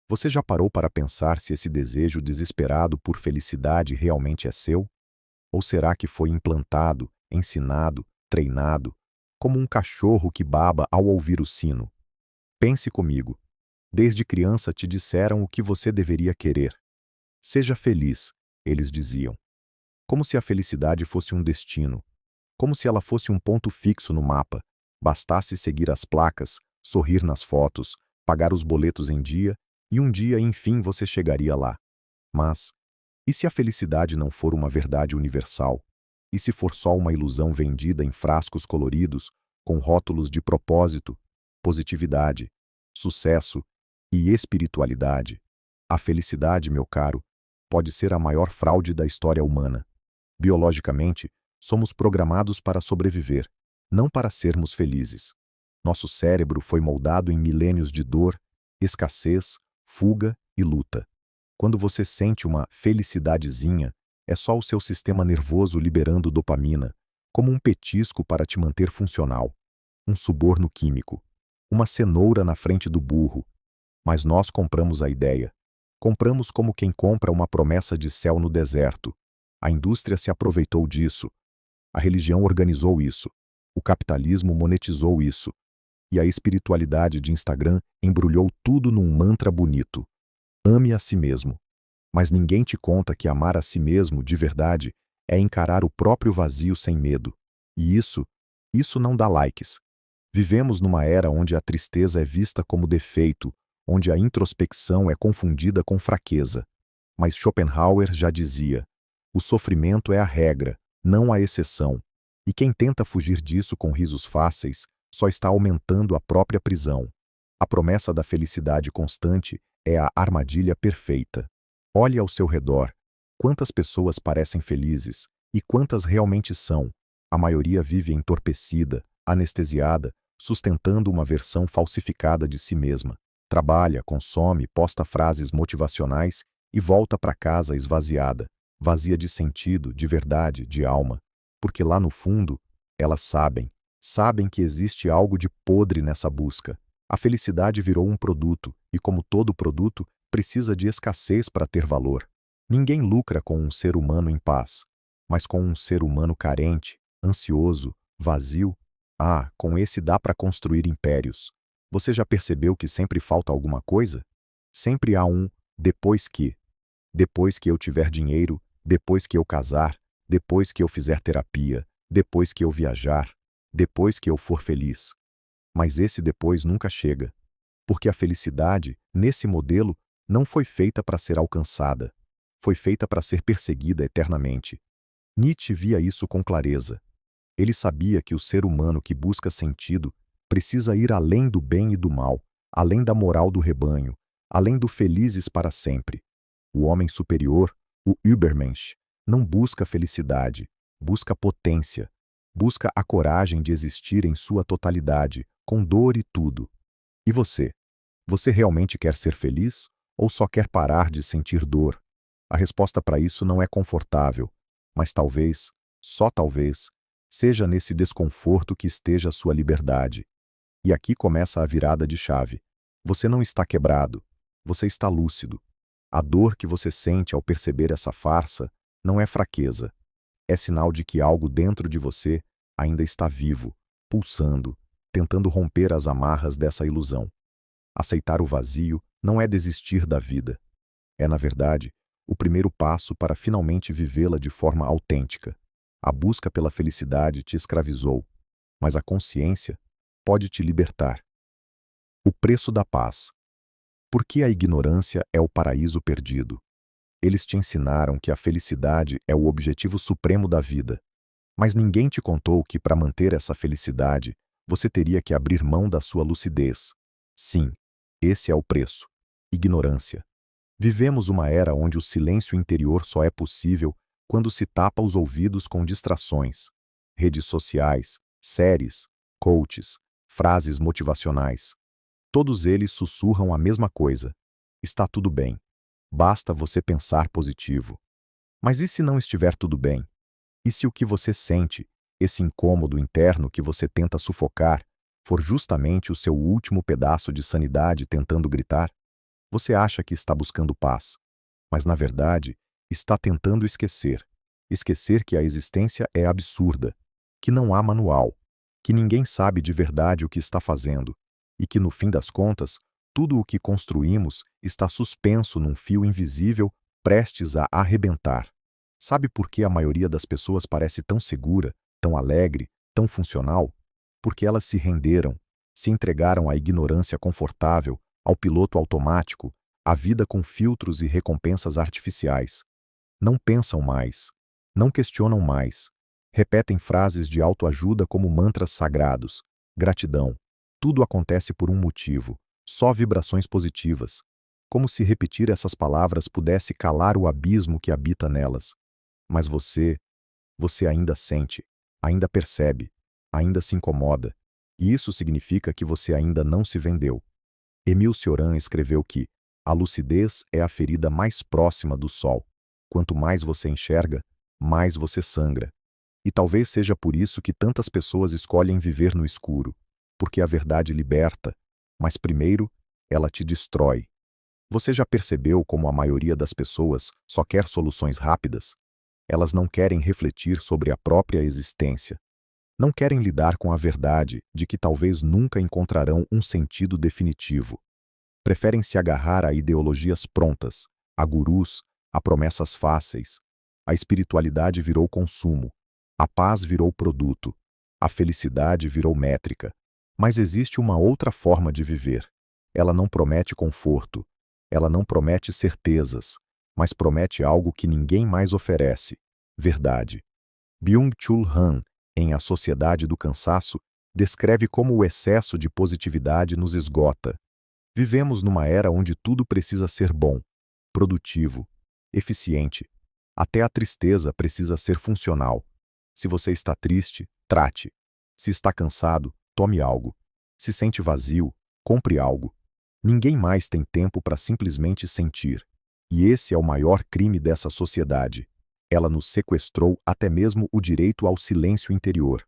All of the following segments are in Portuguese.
Você já parou para pensar se esse desejo desesperado por felicidade realmente é seu? Ou será que foi implantado, ensinado, treinado, como um cachorro que baba ao ouvir o sino? Pense comigo. Desde criança te disseram o que você deveria querer. Seja feliz, eles diziam. Como se a felicidade fosse um destino. Como se ela fosse um ponto fixo no mapa. Bastasse seguir as placas, sorrir nas fotos, pagar os boletos em dia, e um dia, enfim, você chegaria lá. Mas, e se a felicidade não for uma verdade universal? E se for só uma ilusão vendida em frascos coloridos, com rótulos de propósito, positividade, sucesso e espiritualidade? A felicidade, meu caro, pode ser a maior fraude da história humana. Biologicamente, somos programados para sobreviver, não para sermos felizes. Nosso cérebro foi moldado em milênios de dor, escassez, fuga e luta. Quando você sente uma felicidadezinha, é só o seu sistema nervoso liberando dopamina, como um petisco para te manter funcional. Um suborno químico. Uma cenoura na frente do burro. Mas nós compramos a ideia. Compramos como quem compra uma promessa de céu no deserto. A indústria se aproveitou disso. A religião organizou isso. O capitalismo monetizou isso. E a espiritualidade de Instagram embrulhou tudo num mantra bonito. Ame a si mesmo. Mas ninguém te conta que amar a si mesmo, de verdade, é encarar o próprio vazio sem medo. E isso não dá likes. Vivemos numa era onde a tristeza é vista como defeito, onde a introspecção é confundida com fraqueza. Mas Schopenhauer já dizia: o sofrimento é a regra, não a exceção. E quem tenta fugir disso com risos fáceis só está aumentando a própria prisão. A promessa da felicidade constante é a armadilha perfeita. Olhe ao seu redor. Quantas pessoas parecem felizes e quantas realmente são? A maioria vive entorpecida, anestesiada, sustentando uma versão falsificada de si mesma. Trabalha, consome, posta frases motivacionais e volta para casa esvaziada, vazia de sentido, de verdade, de alma. Porque lá no fundo, elas sabem que existe algo de podre nessa busca. A felicidade virou um produto e, como todo produto, precisa de escassez para ter valor. Ninguém lucra com um ser humano em paz, mas com um ser humano carente, ansioso, vazio. Ah, com esse dá para construir impérios. Você já percebeu que sempre falta alguma coisa? Sempre há um depois que. Depois que eu tiver dinheiro, depois que eu casar, depois que eu fizer terapia, depois que eu viajar, depois que eu for feliz. Mas esse depois nunca chega, porque a felicidade, nesse modelo, não foi feita para ser alcançada. Foi feita para ser perseguida eternamente. Nietzsche via isso com clareza. Ele sabia que o ser humano que busca sentido precisa ir além do bem e do mal, além da moral do rebanho, além do felizes para sempre. O homem superior, o Übermensch, não busca felicidade, busca potência, busca a coragem de existir em sua totalidade, com dor e tudo. E você? Você realmente quer ser feliz ou só quer parar de sentir dor? A resposta para isso não é confortável, mas talvez, só talvez, seja nesse desconforto que esteja a sua liberdade. E aqui começa a virada de chave. Você não está quebrado, você está lúcido. A dor que você sente ao perceber essa farsa não é fraqueza. É sinal de que algo dentro de você ainda está vivo, pulsando, tentando romper as amarras dessa ilusão. Aceitar o vazio não é desistir da vida. É, na verdade, o primeiro passo para finalmente vivê-la de forma autêntica. A busca pela felicidade te escravizou, mas a consciência pode te libertar. O preço da paz. Por que a ignorância é o paraíso perdido? Eles te ensinaram que a felicidade é o objetivo supremo da vida, mas ninguém te contou que para manter essa felicidade, você teria que abrir mão da sua lucidez. Sim, esse é o preço. Ignorância. Vivemos uma era onde o silêncio interior só é possível quando se tapa os ouvidos com distrações. Redes sociais, séries, coaches, frases motivacionais. Todos eles sussurram a mesma coisa. Está tudo bem. Basta você pensar positivo. Mas e se não estiver tudo bem? E se o que você sente, esse incômodo interno que você tenta sufocar, for justamente o seu último pedaço de sanidade tentando gritar? Você acha que está buscando paz, mas na verdade está tentando esquecer. Esquecer que a existência é absurda, que não há manual, que ninguém sabe de verdade o que está fazendo e que, no fim das contas, tudo o que construímos está suspenso num fio invisível prestes a arrebentar. Sabe por que a maioria das pessoas parece tão segura, tão alegre, tão funcional? Porque elas se renderam, se entregaram à ignorância confortável, ao piloto automático, à vida com filtros e recompensas artificiais. Não pensam mais, não questionam mais, repetem frases de autoajuda como mantras sagrados. Gratidão. Tudo acontece por um motivo, só vibrações positivas. Como se repetir essas palavras pudesse calar o abismo que habita nelas. Mas você ainda sente, ainda percebe, ainda se incomoda. E isso significa que você ainda não se vendeu. Emile Cioran escreveu que a lucidez é a ferida mais próxima do sol. Quanto mais você enxerga, mais você sangra. E talvez seja por isso que tantas pessoas escolhem viver no escuro, porque a verdade liberta, mas primeiro ela te destrói. Você já percebeu como a maioria das pessoas só quer soluções rápidas? Elas não querem refletir sobre a própria existência. Não querem lidar com a verdade de que talvez nunca encontrarão um sentido definitivo. Preferem se agarrar a ideologias prontas, a gurus, a promessas fáceis. A espiritualidade virou consumo, a paz virou produto, a felicidade virou métrica. Mas existe uma outra forma de viver. Ela não promete conforto, ela não promete certezas, mas promete algo que ninguém mais oferece: verdade. Byung-Chul Han, em A Sociedade do Cansaço, descreve como o excesso de positividade nos esgota. Vivemos numa era onde tudo precisa ser bom, produtivo, eficiente. Até a tristeza precisa ser funcional. Se você está triste, trate. Se está cansado, tome algo. Se sente vazio, compre algo. Ninguém mais tem tempo para simplesmente sentir. E esse é o maior crime dessa sociedade. Ela nos sequestrou até mesmo o direito ao silêncio interior.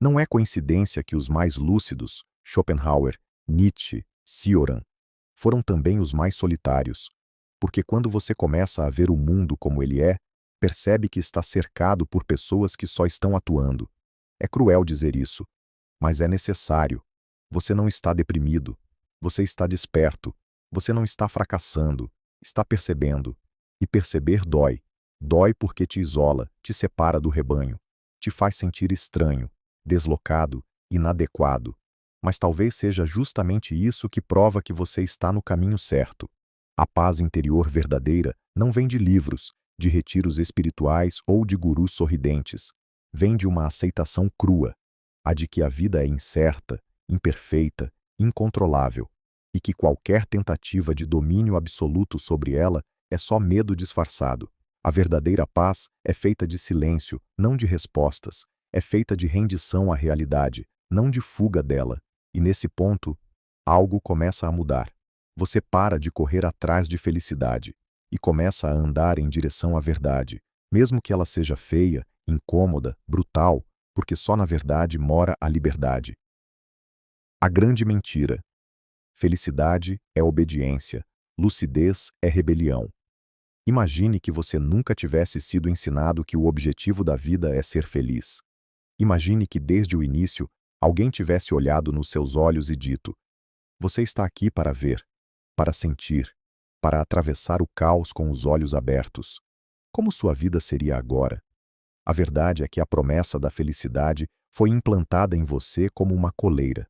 Não é coincidência que os mais lúcidos, Schopenhauer, Nietzsche, Cioran, foram também os mais solitários. Porque quando você começa a ver o mundo como ele é, percebe que está cercado por pessoas que só estão atuando. É cruel dizer isso, mas é necessário. Você não está deprimido, você está desperto, você não está fracassando, está percebendo. E perceber dói. Dói porque te isola, te separa do rebanho, te faz sentir estranho, deslocado, inadequado. Mas talvez seja justamente isso que prova que você está no caminho certo. A paz interior verdadeira não vem de livros, de retiros espirituais ou de gurus sorridentes. Vem de uma aceitação crua, a de que a vida é incerta, imperfeita, incontrolável, e que qualquer tentativa de domínio absoluto sobre ela é só medo disfarçado. A verdadeira paz é feita de silêncio, não de respostas. É feita de rendição à realidade, não de fuga dela. E nesse ponto, algo começa a mudar. Você para de correr atrás de felicidade e começa a andar em direção à verdade, mesmo que ela seja feia, incômoda, brutal, porque só na verdade mora a liberdade. A grande mentira. Felicidade é obediência, lucidez é rebelião. Imagine que você nunca tivesse sido ensinado que o objetivo da vida é ser feliz. Imagine que desde o início, alguém tivesse olhado nos seus olhos e dito: você está aqui para ver, para sentir, para atravessar o caos com os olhos abertos. Como sua vida seria agora? A verdade é que a promessa da felicidade foi implantada em você como uma coleira,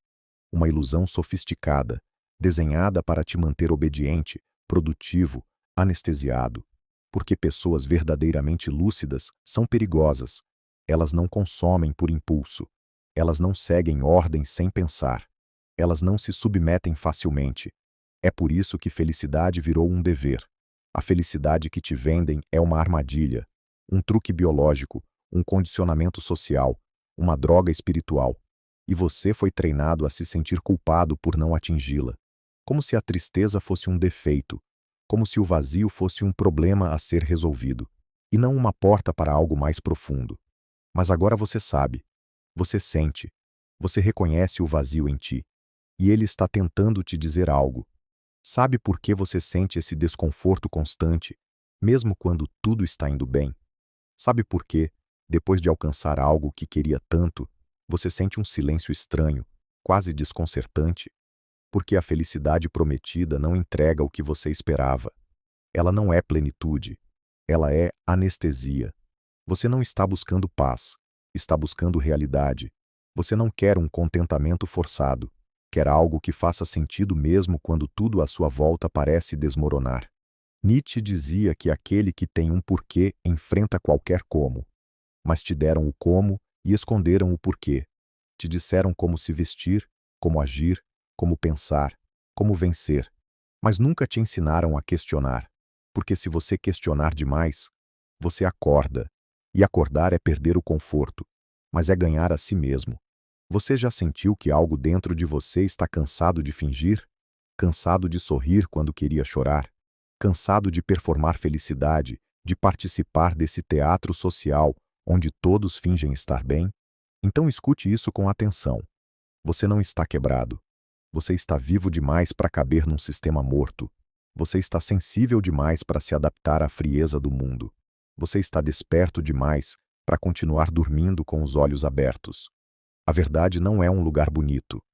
uma ilusão sofisticada, desenhada para te manter obediente, produtivo, anestesiado. Porque pessoas verdadeiramente lúcidas são perigosas. Elas não consomem por impulso. Elas não seguem ordens sem pensar. Elas não se submetem facilmente. É por isso que felicidade virou um dever. A felicidade que te vendem é uma armadilha, um truque biológico, um condicionamento social, uma droga espiritual. E você foi treinado a se sentir culpado por não atingi-la. Como se a tristeza fosse um defeito, como se o vazio fosse um problema a ser resolvido, e não uma porta para algo mais profundo. Mas agora você sabe, você sente, você reconhece o vazio em ti, e ele está tentando te dizer algo. Sabe por que você sente esse desconforto constante, mesmo quando tudo está indo bem? Sabe por que, depois de alcançar algo que queria tanto, você sente um silêncio estranho, quase desconcertante? Porque a felicidade prometida não entrega o que você esperava. Ela não é plenitude, ela é anestesia. Você não está buscando paz, está buscando realidade. Você não quer um contentamento forçado, quer algo que faça sentido mesmo quando tudo à sua volta parece desmoronar. Nietzsche dizia que aquele que tem um porquê enfrenta qualquer como, mas te deram o como e esconderam o porquê. Te disseram como se vestir, como agir, como pensar, como vencer, mas nunca te ensinaram a questionar, porque se você questionar demais, você acorda, e acordar é perder o conforto, mas é ganhar a si mesmo. Você já sentiu que algo dentro de você está cansado de fingir? Cansado de sorrir quando queria chorar? Cansado de performar felicidade, de participar desse teatro social onde todos fingem estar bem? Então escute isso com atenção. Você não está quebrado. Você está vivo demais para caber num sistema morto. Você está sensível demais para se adaptar à frieza do mundo. Você está desperto demais para continuar dormindo com os olhos abertos. A verdade não é um lugar bonito,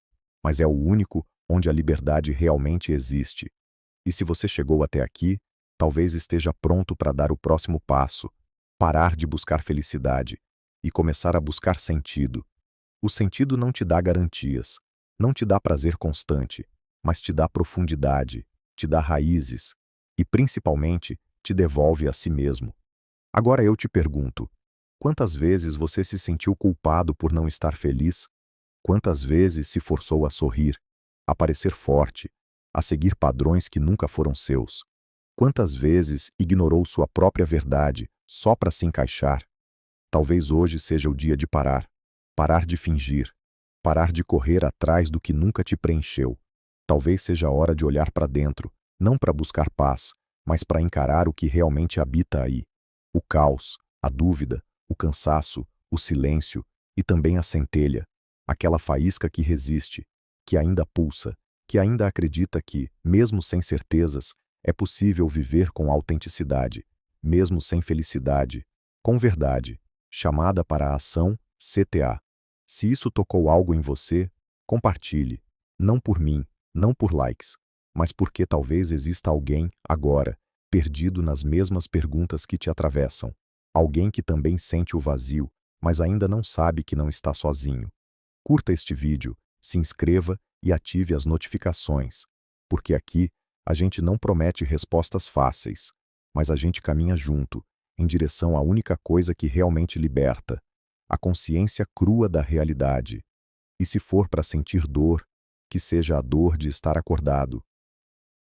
mas é o único onde a liberdade realmente existe. E se você chegou até aqui, talvez esteja pronto para dar o próximo passo, parar de buscar felicidade e começar a buscar sentido. O sentido não te dá garantias, não te dá prazer constante, mas te dá profundidade, te dá raízes e, principalmente, te devolve a si mesmo. Agora eu te pergunto, quantas vezes você se sentiu culpado por não estar feliz? Quantas vezes se forçou a sorrir, a parecer forte, a seguir padrões que nunca foram seus? Quantas vezes ignorou sua própria verdade só para se encaixar? Talvez hoje seja o dia de parar. Parar de fingir. Parar de correr atrás do que nunca te preencheu. Talvez seja a hora de olhar para dentro, não para buscar paz, mas para encarar o que realmente habita aí. O caos, a dúvida, o cansaço, o silêncio e também a centelha, aquela faísca que resiste, que ainda pulsa, que ainda acredita que, mesmo sem certezas, é possível viver com autenticidade, mesmo sem felicidade, com verdade, chamada para a ação CTA. Se isso tocou algo em você, compartilhe, não por mim, não por likes, mas porque talvez exista alguém, agora, perdido nas mesmas perguntas que te atravessam. Alguém que também sente o vazio, mas ainda não sabe que não está sozinho. Curta este vídeo, se inscreva e ative as notificações, porque aqui a gente não promete respostas fáceis, mas a gente caminha junto, em direção à única coisa que realmente liberta, a consciência crua da realidade. E se for para sentir dor, que seja a dor de estar acordado,